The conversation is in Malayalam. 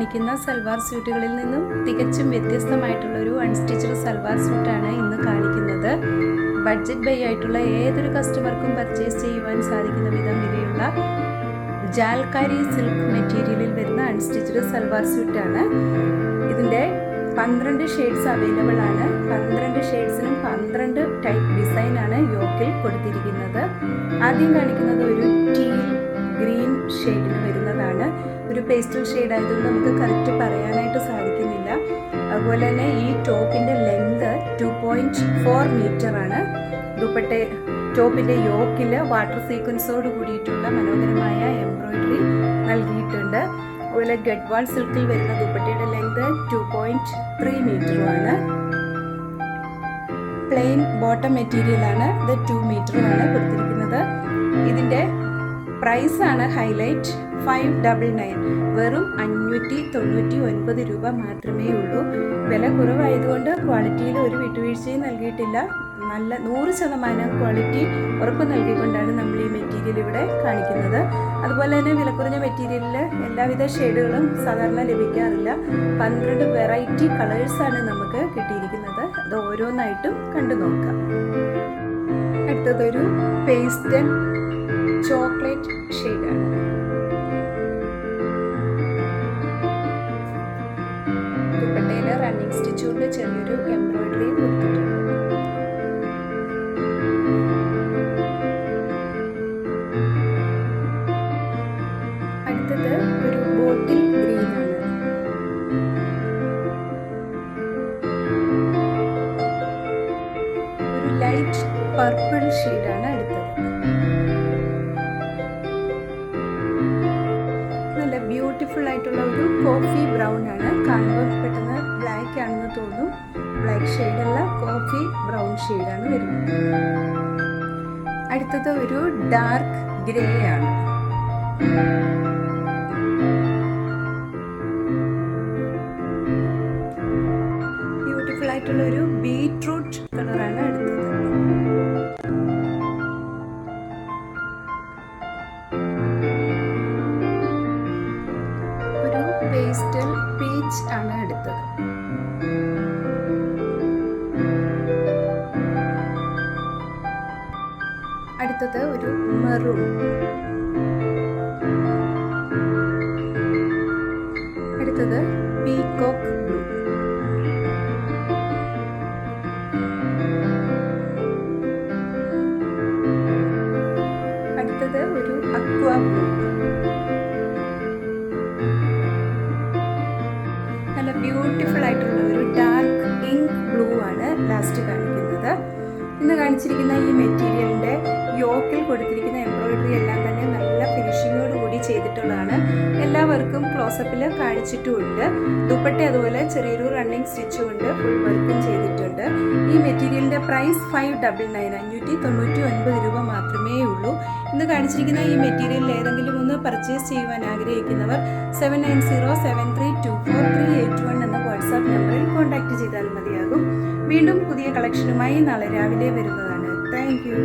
കാണിക്കുന്ന സൽവാർ സ്യൂട്ടുകളിൽ നിന്നും തികച്ചും വ്യത്യസ്തമായിട്ടുള്ള ഒരു അൺസ്റ്റിച്ചഡ് സൽവാർ സ്യൂട്ടാണ് ഇന്ന് കാണിക്കുന്നത്. ബഡ്ജറ്റ് ബൈ ആയിട്ടുള്ള ഏതൊരു കസ്റ്റമർക്കും പർച്ചേസ് ചെയ്യുവാൻ സാധിക്കുന്ന വിധം വിലയുള്ള ജാൽക്കാരി സിൽക്ക് മെറ്റീരിയലിൽ വരുന്ന അൺസ്റ്റിച്ചഡ് സൽവാർ സ്യൂട്ടാണ്. ഇതിൻ്റെ 12 ഷെയ്ഡ്സ് അവൈലബിൾ ആണ്. 12 ഷെയ്ഡ്സിനും 12 ടൈപ്പ് ഡിസൈനാണ് യോക്കിൽ കൊടുത്തിരിക്കുന്നത്. ആദ്യം കാണിക്കുന്നത് ഒരു ടീൽ ഗ്രീൻ ഷെയ്ഡിൽ വരുന്നതാണ്. ഒരു പേസ്റ്റൽ ഷെയ്ഡ് ആയതുകൊണ്ട് നമുക്ക് കറക്റ്റ് പറയാനായിട്ട് സാധിക്കുന്നില്ല. അതുപോലെ തന്നെ ഈ ടോപ്പിൻ്റെ ലെങ്ത് 2.4 മീറ്റർ ആണ്. ടോപ്പിൻ്റെ യോക്കിൽ വാട്ടർ സീക്വൻസോട് കൂടിയിട്ടുള്ള മനോഹരമായ എംബ്രോയിഡറി നൽകിയിട്ടുണ്ട്. അതുപോലെ ഗഡ്വാൾ സിൽക്കിൽ വരുന്ന ദുപ്പട്ടയുടെ ലെങ്ത് 2.3 മീറ്ററുമാണ്. പ്ലെയിൻ ബോട്ടം മെറ്റീരിയലാണ്. ഇത് 2 മീറ്ററുമാണ് കൊടുത്തിരിക്കുന്നത്. ഇതിൻ്റെ പ്രൈസാണ് ഹൈലൈറ്റ്. 599, വെറും 599 രൂപ മാത്രമേ ഉള്ളൂ. വില കുറവായതുകൊണ്ട് ക്വാളിറ്റിയിൽ ഒരു വിട്ടുവീഴ്ചയും നൽകിയിട്ടില്ല. നല്ല 100% ക്വാളിറ്റി ഉറപ്പ് നൽകിക്കൊണ്ടാണ് നമ്മൾ ഈ മെറ്റീരിയൽ ഇവിടെ കാണിക്കുന്നത്. അതുപോലെ തന്നെ വില കുറഞ്ഞ മെറ്റീരിയലിൽ എല്ലാവിധ ഷെയ്ഡുകളും സാധാരണ ലഭിക്കാറില്ല. 12 വെറൈറ്റി കളേഴ്സാണ് നമുക്ക് കിട്ടിയിരിക്കുന്നത്. അത് ഓരോന്നായിട്ടും കണ്ടു നോക്കാം. അടുത്തതൊരു പേസ്റ്റൽ ചോക്ലേറ്റ് ഷെയ്ഡാണ്. ദുപ്പട്ടയിൽ റണ്ണിങ് സ്റ്റിച്ച് കൊണ്ട് ചെറിയൊരു എംബ്രോയിഡറി കൊടുത്തിട്ടുണ്ട്. അടുത്തത് ഒരു ബോട്ടിൽ ഗ്രീൻ ആണ്. ഒരു ലൈറ്റ് പർപ്പിൾ ഷെയ്ഡാണ് അടുത്തത്. നല്ല ബ്യൂട്ടിഫുൾ ആയിട്ടുള്ള ഒരു കോഫി ബ്രൗൺ ആണ്. കാണുമ്പോൾ പെട്ടെന്ന് ബ്ലാക്ക് ആണെന്ന് തോന്നും. ബ്ലാക്ക് ഷെയ്ഡല്ല, കോഫി ബ്രൗൺ ഷെയ്ഡാണ് വരുന്നത്. അടുത്തത് ഒരു ഡാർക്ക് ഗ്രേ ആണ്. ബ്യൂട്ടിഫുൾ ആയിട്ടുള്ള ഒരു ബീട്രൂട്ട് കളറാണ് അടുത്തത്. ഒരു പേസ്റ്റൽ പീച്ച് ആണ് അടുത്തത്. അടുത്തത് ഒരു മെറൂൺ. അടുത്തത് പീകോക്ക് ബ്ലൂ. അടുത്തത് ഒരു അക്വാ ബ്ലൂ. നല്ല ബ്യൂട്ടിഫുൾ ആയിട്ടുള്ള ഒരു ഡാർക്ക് ഇങ്ക് ബ്ലൂ ആണ് ലാസ്റ്റ് കാണിക്കുന്നത്. ഇന്ന് കാണിച്ചിരിക്കുന്ന ഈ മെറ്റീരിയലിൻ്റെ യോക്കിൽ കൊടുത്തിരിക്കുന്ന എംബ്രോയിഡറി എല്ലാം തന്നെ നല്ല ഫിനിഷിങ്ങോട് കൂടി ചെയ്തിട്ടുള്ളതാണ്. എല്ലാവർക്കും ക്ലോസപ്പിൽ കാണിച്ചിട്ടുമുണ്ട്. ദുപ്പട്ട അതുപോലെ ചെറിയൊരു റണ്ണിങ് സ്റ്റിച്ചും ഉണ്ട്. ഫുൾ വർക്കും ചെയ്തിട്ടുണ്ട്. ഈ മെറ്റീരിയലിൻ്റെ പ്രൈസ് 599, 599 രൂപ മാത്രമേ ഉള്ളൂ. ഇന്ന് കാണിച്ചിരിക്കുന്ന ഈ മെറ്റീരിയലിൽ ഏതെങ്കിലും ഒന്ന് പർച്ചേസ് ചെയ്യുവാൻ ആഗ്രഹിക്കുന്നവർ 7907324381 എന്ന വാട്സാപ്പ് നമ്പറിൽ കോൺടാക്റ്റ് ചെയ്താൽ മതിയാകും. വീണ്ടും പുതിയ കളക്ഷനുമായി നാളെ രാവിലെ വരുന്നതാണ്. Thank you.